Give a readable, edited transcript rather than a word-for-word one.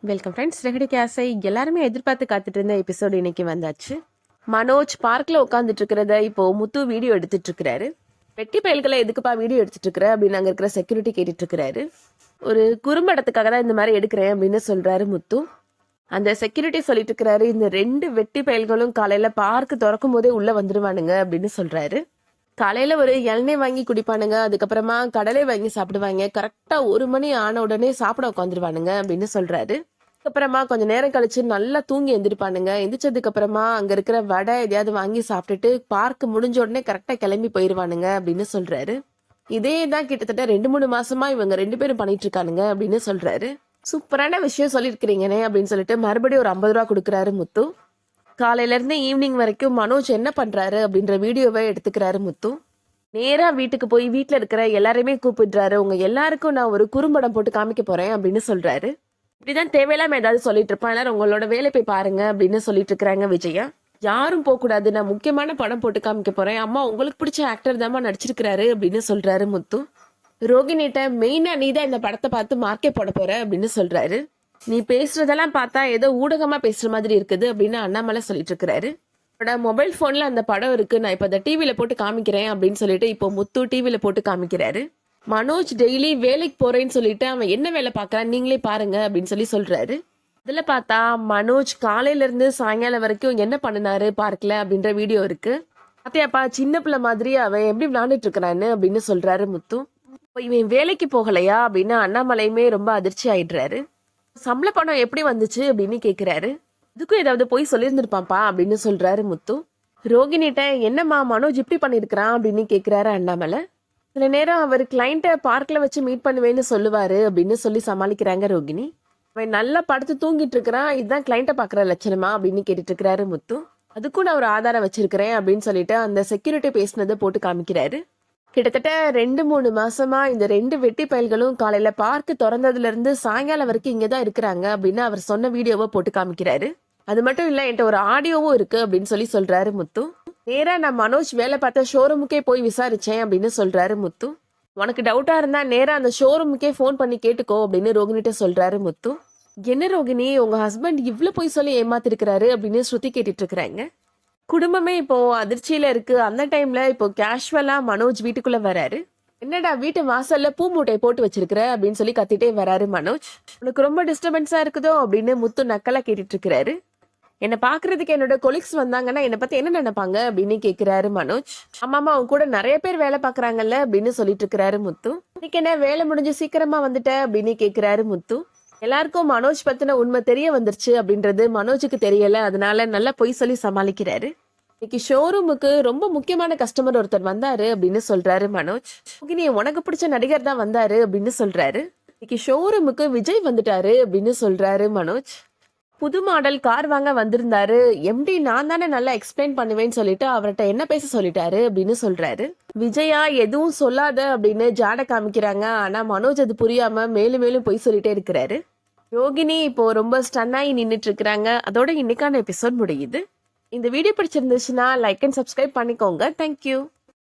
Welcome friends. ரெகடி கேஸை எல்லாருமே எதிர்பார்த்து காத்துட்டு இருந்த எபிசோடு இன்னைக்கு வந்தாச்சு. மனோஜ் பார்க்ல உட்காந்துட்டு இருக்கிறத இப்போ முத்து வீடியோ எடுத்துட்டு இருக்கிறாரு. வெட்டி பயல்களை எதுக்குப்பா வீடியோ எடுத்துட்டு இருக்கிற அப்படின்னு அங்க இருக்கிற செக்யூரிட்டி கேட்டுட்டு இருக்கிறாரு. ஒரு குறும்படத்துக்காக தான் இந்த மாதிரி எடுக்கிறேன் அப்படின்னு சொல்றாரு முத்து. அந்த செக்யூரிட்டி சொல்லிட்டு இருக்கிறாரு, இந்த 2 வெட்டி பயல்களும் காலையில பார்க் திறக்கும் போதே உள்ள வந்துருவானுங்க அப்படின்னு சொல்றாரு. காலையில ஒரு இளநீர் வாங்கி குடிப்பானுங்க, அதுக்கப்புறமா கடலை வாங்கி சாப்பிடுவாங்க, கரெக்டா 1 மணி ஆன உடனே சாப்பிட உட்காந்துருவானுங்க அப்படின்னு சொல்றாரு. அப்புறமா கொஞ்ச நேரம் கழிச்சு நல்லா தூங்கி எந்திரிப்பானுங்க. எந்திரிச்சதுக்கு அப்புறமா அங்க இருக்கிற வடை எதையாவது வாங்கி சாப்பிட்டுட்டு பார்க் முடிஞ்ச உடனே கரெக்டா கிளம்பி போயிருவானுங்க அப்படின்னு சொல்றாரு. இதே தான் கிட்டத்தட்ட 2-3 மாசமா இவங்க 2 பேரும் பண்ணிட்டு இருக்கானுங்க அப்படின்னு சொல்றாரு. சூப்பரான விஷயம் சொல்லியிருக்கிறீங்கனே அப்படின்னு சொல்லிட்டு மறுபடியும் ஒரு 50 ரூபா கொடுக்குறாரு முத்து. காலையில இருந்து ஈவினிங் வரைக்கும் மனோஜ் என்ன பண்றாரு அப்படின்ற வீடியோவை எடுத்துக்கிறாரு முத்து. நேரா வீட்டுக்கு போய் வீட்டுல இருக்கிற எல்லாரையுமே கூப்பிடுறாரு. உங்க எல்லாருக்கும் நான் ஒரு குறும்படம் போட்டு காமிக்க போறேன் அப்படின்னு சொல்றாரு. இப்படிதான் தேவையில்லாம ஏதாவது சொல்லிட்டு இருப்பான். எல்லாரும் உங்களோட வேலை போய் பாருங்க அப்படின்னு சொல்லிட்டு இருக்கிறாங்க விஜயா. யாரும் போக கூடாது, நான் முக்கியமான படம் போட்டு காமிக்க போறேன், அம்மா உங்களுக்கு பிடிச்ச ஆக்டர் தாம்மா நடிச்சிருக்கிறாரு அப்படின்னு சொல்றாரு முத்து. ரோகிணிட்ட மெயினா நீ தான் இந்த படத்தை பார்த்து மார்க்கே போட போற அப்படின்னு சொல்றாரு. நீ பேசுறதெல்லாம் பார்த்தா ஏதோ ஊடகமா பேசுற மாதிரி இருக்குது அப்படின்னு அண்ணாமலை சொல்லிட்டு இருக்கிறாரு. மொபைல் போன்ல அந்த படம் இருக்கு, நான் இப்ப அதை டிவில போட்டு காமிக்கிறேன் அப்படின்னு சொல்லிட்டு இப்போ முத்து டிவில போட்டு காமிக்கிறாரு. மனோஜ் டெய்லி வேலைக்கு போறேன்னு சொல்லிட்டு அவன் என்ன வேலை பார்க்கறான் நீங்களே பாருங்க அப்படின்னு சொல்லி சொல்றாரு. இதுல பார்த்தா மனோஜ் காலையில இருந்து சாயங்காலம் வரைக்கும் என்ன பண்ணினாரு பார்க்கல அப்படின்ற வீடியோ இருக்கு. பாத்தியாப்பா சின்ன பிள்ளை மாதிரி அவன் எப்படி விளையாண்டுட்டு இருக்கிறான்னு அப்படின்னு சொல்றாரு முத்து. இவன் வேலைக்கு போகலையா அப்படின்னு அண்ணாமலையுமே ரொம்ப அதிர்ச்சி ஆயிடுறாரு. சம்பள பணம் எப்படி வந்துச்சு அப்படின்னு கேக்குறாரு. இதுக்கும் ஏதாவது போய் சொல்லியிருந்திருப்பான்ப்பா அப்படின்னு சொல்றாரு முத்து. ரோகிணிட்ட என்னம்மா மனோஜ் இப்படி பண்ணிருக்கிறான் அப்படின்னு கேக்குறாரு அண்ணாமலை. சில நேரம் அவர் கிளைண்ட்டை பார்க்ல வச்சு மீட் பண்ணுவேன்னு சொல்லுவாரு அப்படின்னு சொல்லி சமாளிக்கிறாங்க ரோகிணி. அவன் நல்லா படுத்து தூங்கிட்டு இருக்கிறான், இதுதான் கிளைண்ட்டை பாக்குற லட்சணமா அப்படின்னு கேட்டுட்டு இருக்கிறாரு முத்து. அதுக்கும் நான் ஒரு ஆதாரம் வச்சிருக்கிறேன் அப்படின்னு சொல்லிட்டு அந்த செக்யூரிட்டி பேசினதை போட்டு காமிக்கிறாரு. கிட்டத்தட்ட 2-3 மாசமா இந்த 2 வெட்டி பயல்களும் காலையில பார்க் திறந்ததுல இருந்து சாயங்காலம் வரைக்கும் இங்கதான் இருக்கிறாங்க அப்படின்னு அவர் சொன்ன வீடியோவை போட்டு காமிக்கிறாரு. அது மட்டும் இல்ல, என்கிட்ட ஒரு ஆடியோவும் இருக்கு அப்படின்னு சொல்லி சொல்றாரு முத்து. நேரா நான் மனோஜ் வேலை பார்த்த ஷோரூமுக்கே போய் விசாரிச்சேன் அப்படின்னு சொல்றாரு முத்து. உனக்கு டவுட்டா இருந்தா நேரா அந்த ஷோரூமுக்கே போன் பண்ணி கேட்டுக்கோ அப்படின்னு ரோகிணிட்ட சொல்றாரு முத்து. என்ன ரோகிணி, உங்க ஹஸ்பண்ட் இவ்வளவு போய் சொல்லி ஏமாத்திருக்கிறாரு அப்படின்னு ஸ்ருதி கேட்டுட்டு இருக்கிறாங்க. குடும்பமே இப்போ அதிர்ச்சியில இருக்கு. அந்த டைம்ல இப்போ கேஷுவலா மனோஜ் வீட்டுக்குள்ள வராரு. என்னடா வீட்டு வாசல்ல பூ மூட்டை போட்டு வச்சிருக்கிற அப்படின்னு சொல்லி கத்திட்டே வராரு மனோஜ். உனக்கு ரொம்ப டிஸ்டர்பன்ஸா இருக்குதோ அப்படின்னு முத்து நக்கலா கேட்டுட்டு இருக்கிறாரு. என்னை பாக்குறதுக்கு என்னோட கொலீக்ஸ் வந்தாங்கன்னா என்னை பத்தி என்ன நினைப்பாங்க அப்படின்னு கேக்குறாரு மனோஜ். ஆமாமா, அவங்க கூட நிறைய பேர் வேலை பாக்குறாங்கல்ல அப்படின்னு சொல்லிட்டு இருக்கிறாரு முத்து. இன்னைக்கு என்ன வேலை முடிஞ்சு சீக்கிரமா வந்துட்ட அப்படின்னு கேக்குறாரு முத்து. எல்லாருக்கும் மனோஜ் பத்தின உண்மை தெரிய வந்துருச்சு அப்படின்றது மனோஜுக்கு தெரியல, அதனால நல்லா பொய் சொல்லி சமாளிக்கிறாரு. இன்னைக்கு ஷோரூமுக்கு ரொம்ப முக்கியமான கஸ்டமர் ஒருத்தர் வந்தாரு அப்படின்னு சொல்றாரு மனோஜ். நீ உனக்கு பிடிச்ச நடிகர் தான் வந்தாரு அப்படின்னு சொல்றாரு. இன்னைக்கு ஷோரூமுக்கு விஜய் வந்துட்டாரு அப்படின்னு சொல்றாரு மனோஜ். புது மாடல் கார் வாங்க வந்திருந்தாரு, எம்டி நான் தானே நல்லா எக்ஸ்பிளைன் பண்ணுவேன்னு சொல்லிட்டு அவர்கிட்ட என்ன பேச சொல்லிட்டாரு அப்படின்னு சொல்றாரு. விஜயா எதுவும் சொல்லாத அப்படின்னு ஜாட காமிக்கிறாங்க. ஆனா மனோஜ் அது புரியாம மேலும் மேலும் பொய் சொல்லிட்டே இருக்கிறாரு. ரோகிணி இப்போ ரொம்ப ஸ்டன்னாகி நின்றுட்டு இருக்கிறாங்க. அதோட இன்னைக்கான எபிசோட் முடியுது. இந்த வீடியோ பிடிச்சிருந்துச்சுன்னா லைக் அண்ட் சப்ஸ்கிரைப் பண்ணிக்கோங்க. தேங்க்யூ.